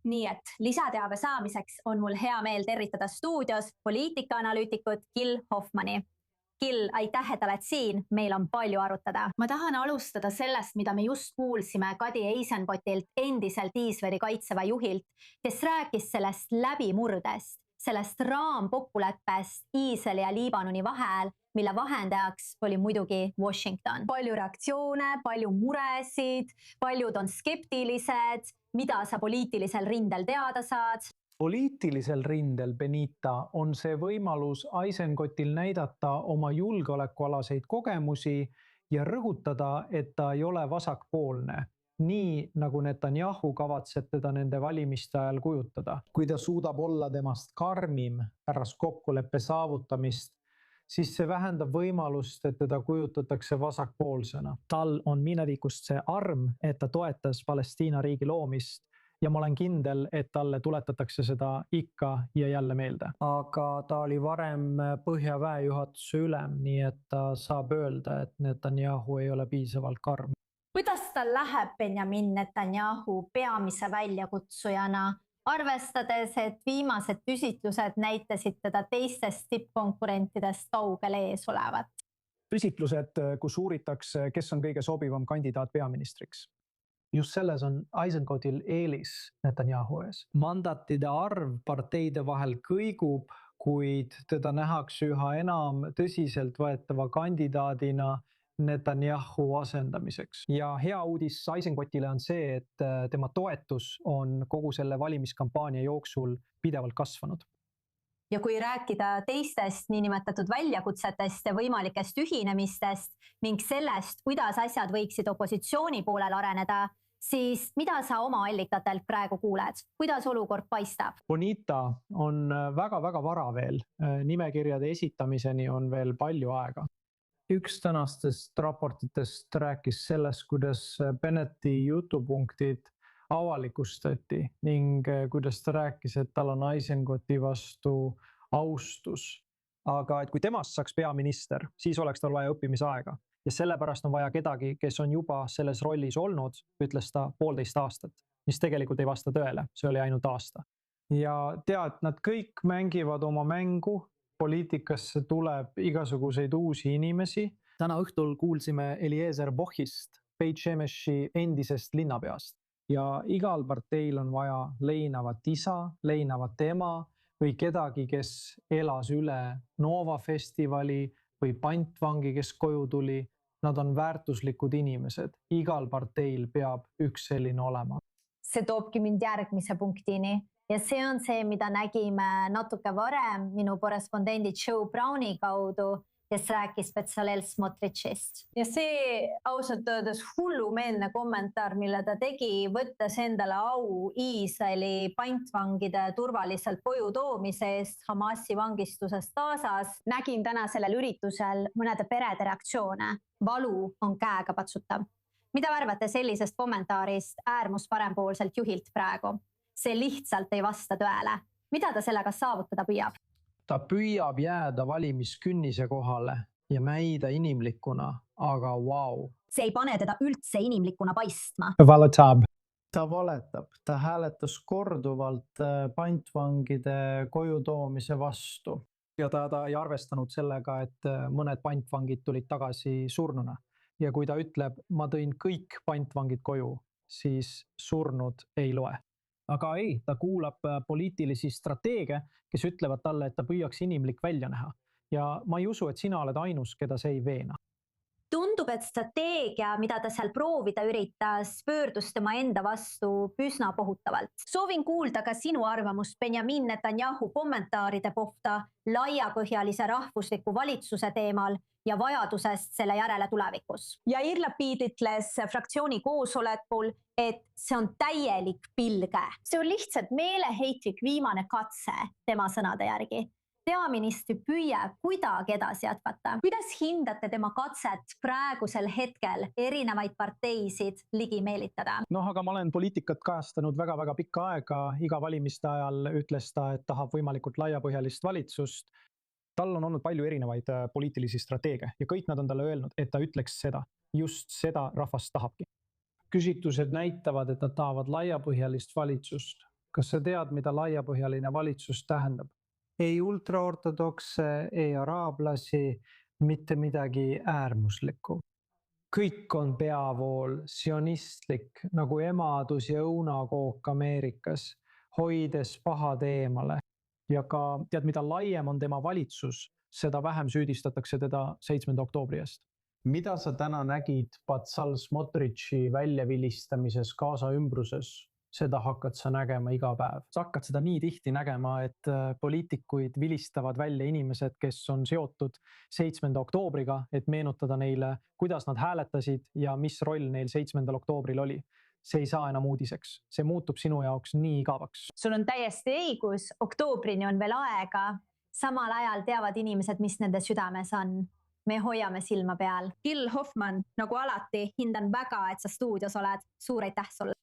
Nii et lisateave saamiseks on mul hea meel tervitada stuudios poliitikaanalüütikut Gill Hoffmanni. Gill, aitäh, et oled siin. Meil on palju arutada. Ma tahan alustada sellest, mida me just kuulsime Kadi Eisenkotilt, endiselt Iisraeli kaitseväe juhilt, kes rääkis sellest läbimurdest, sellest raamkokkuleppest Iisraeli ja Liibanoni vahel, mille vahendajaks oli muidugi Washington. Palju reaktsioone, palju muresid, paljud on skeptilised, mida sa poliitilisel rindel teada saad? Poliitilisel rindel, Benita, on see võimalus Eisenkotil näidata oma julgeolekualaseid kogemusi ja rõhutada, et ta ei ole vasakpoolne, nii nagu Netanyahu kavatseb teda nende valimiste ajal kujutada. Kui ta suudab olla temast karmim pärast kokkuleppe saavutamist, siis see vähendab võimalust, et teda kujutatakse vasakpoolsena. Tal on minevikust see arm, et ta toetas Palestiina riigi loomist ja ma olen kindel, et talle tuletatakse seda ikka ja jälle meelde. Aga ta oli varem Põhjaväejuhatuse ülem, nii et ta saab öelda, et Netanyahu ei ole piisavalt karm. Kuidas tal läheb Benjamin Netanyahu peamise väljakutsujana, arvestades, et viimased küsitlused näitasid teda teistest tippkonkurentidest kaugel ees olevat? Küsitlused, kus uuritakse, kes on kõige sobivam kandidaat peaministriks. Just selles on Eisenkotil eelis Netanyahu ees. Mandatide arv parteide vahel kõigub, kuid teda nähakse üha enam tõsiselt võetava kandidaadina Netanyahu asendamiseks. Ja hea uudis Eisenkotile on see, et tema toetus on kogu selle valimiskampaania jooksul pidevalt kasvanud. Ja kui rääkida teistest niinimetatud väljakutsetest ja võimalikest ühinemistest ning sellest, kuidas asjad võiksid opositsiooni poolel areneda, siis mida sa oma allikatelt praegu kuuled? Kuidas olukord paistab? Bonita, on väga-väga vara veel. Nimekirjade esitamiseni on veel palju aega. Üks tänastest raportitest rääkis sellest, kuidas Bennetti jutupunktid avalikustati ning kuidas ta rääkis, et tal on Eisenkoti vastu austus. Aga et kui temast saaks peaminister, siis oleks tal vaja õppimisaega. Ja sellepärast on vaja kedagi, kes on juba selles rollis olnud, ütles ta 1,5 aastat, mis tegelikult ei vasta tõele, see oli ainult aasta. Ja tead, nad kõik mängivad oma mängu, poliitikasse tuleb igasuguseid uusi inimesi. Täna õhtul kuulsime Eliezer Bochist, Beit Shemeshi endisest linnapeast. Ja igal parteil on vaja leinavat isa, leinavat ema või kedagi, kes elas üle Nova festivali või pantvangi, kes koju tuli. Nad on väärtuslikud inimesed. Igal parteil peab üks selline olema. See toobki mind järgmise punktini. Ja see on see, mida nägime natuke varem minu korrespondendi Joe Browni kaudu, kes rääkis Bezalel Smotrichist. Ja see ausalt öeldes hullumeelne kommentaar, mille ta tegi, võttes endale au Iisraeli pantvangide turvaliselt koju toomise eest Hamasi vangistusest Gazas. Nägin täna sellel üritusel mõnede perede reaktsioone. Valu on käega patsutav. Mida arvate sellisest kommentaarist äärmus parempoolselt juhilt praegu? See lihtsalt ei vasta tõele. Mida ta sellega saavutada püüab? Ta püüab jääda valimiskünnise kohale ja mäida inimlikuna, aga wow. See ei pane teda üldse inimlikuna paistma. Valetab. Ta valetab. Ta hääletas korduvalt pantvangide koju toomise vastu. Ja ta ei arvestanud sellega, et mõned pantvangid tulid tagasi surnuna. Ja kui ta ütleb, ma tõin kõik pantvangid koju, siis surnud ei loe. Aga ei, ta kuulab poliitilisi strateege, kes ütlevad talle, et ta püüaks inimlik välja näha. Ja ma ei usu, et sina oled ainus, keda see ei veena. Tundub, et strateegia, mida ta seal proovida üritas, pöördus tema enda vastu üsna pohutavalt. Soovin kuulda ka sinu arvamust Benjamin Netanyahu kommentaaride kohta laiapõhjalise rahvusliku valitsuse teemal ja vajadusest selle järele tulevikus. Yair Lapid ütles fraktsiooni koosolekul, et see on täielik pilge. See on lihtsalt meeleheitlik viimane katse tema sõnade järgi. Peaministri püüe kuidagi edasi jätkata. Kuidas hindate tema katset praegusel hetkel erinevaid parteisid ligi meelitada? Aga ma olen poliitikat kajastanud väga-väga pikka aega. Iga valimiste ajal ütles ta, et tahab võimalikult laiapõhjalist valitsust. Tal on olnud palju erinevaid poliitilisi strateege ja kõik nad on talle öelnud, et ta ütleks seda. Just seda rahvas tahabki. Küsitlused näitavad, et nad tahavad laiapõhjalist valitsust. kas sa tead, mida laiapõhjaline valitsus tähendab? Ei ultraortodokse, ei araablasi, mitte midagi äärmuslikku. Kõik on peavool, sionistlik nagu emadus ja õunakook Ameerikas, hoides pahad eemale. Ja ka tead, mida laiem on tema valitsus, seda vähem süüdistatakse teda 7. oktoobri eest. Mida sa täna nägid Patsal Smotrich väljavilistamises Gaza ümbruses? Seda hakkad sa nägema iga päev. Sa hakkad seda nii tihti nägema, et poliitikuid vilistavad välja inimesed, kes on seotud 7. oktoobriga, et meenutada neile, kuidas nad hääletasid ja mis roll neil 7. oktoobril oli. See ei saa enam uudiseks. See muutub sinu jaoks nii igavaks. Sul on täiesti õigus, oktoobrini on veel aega. Samal ajal teavad inimesed, mis nende südames on. Me hoiame silma peal. Gil Hoffmann, nagu alati, hindan väga, et sa stuudios oled. Suur aitäh sulle.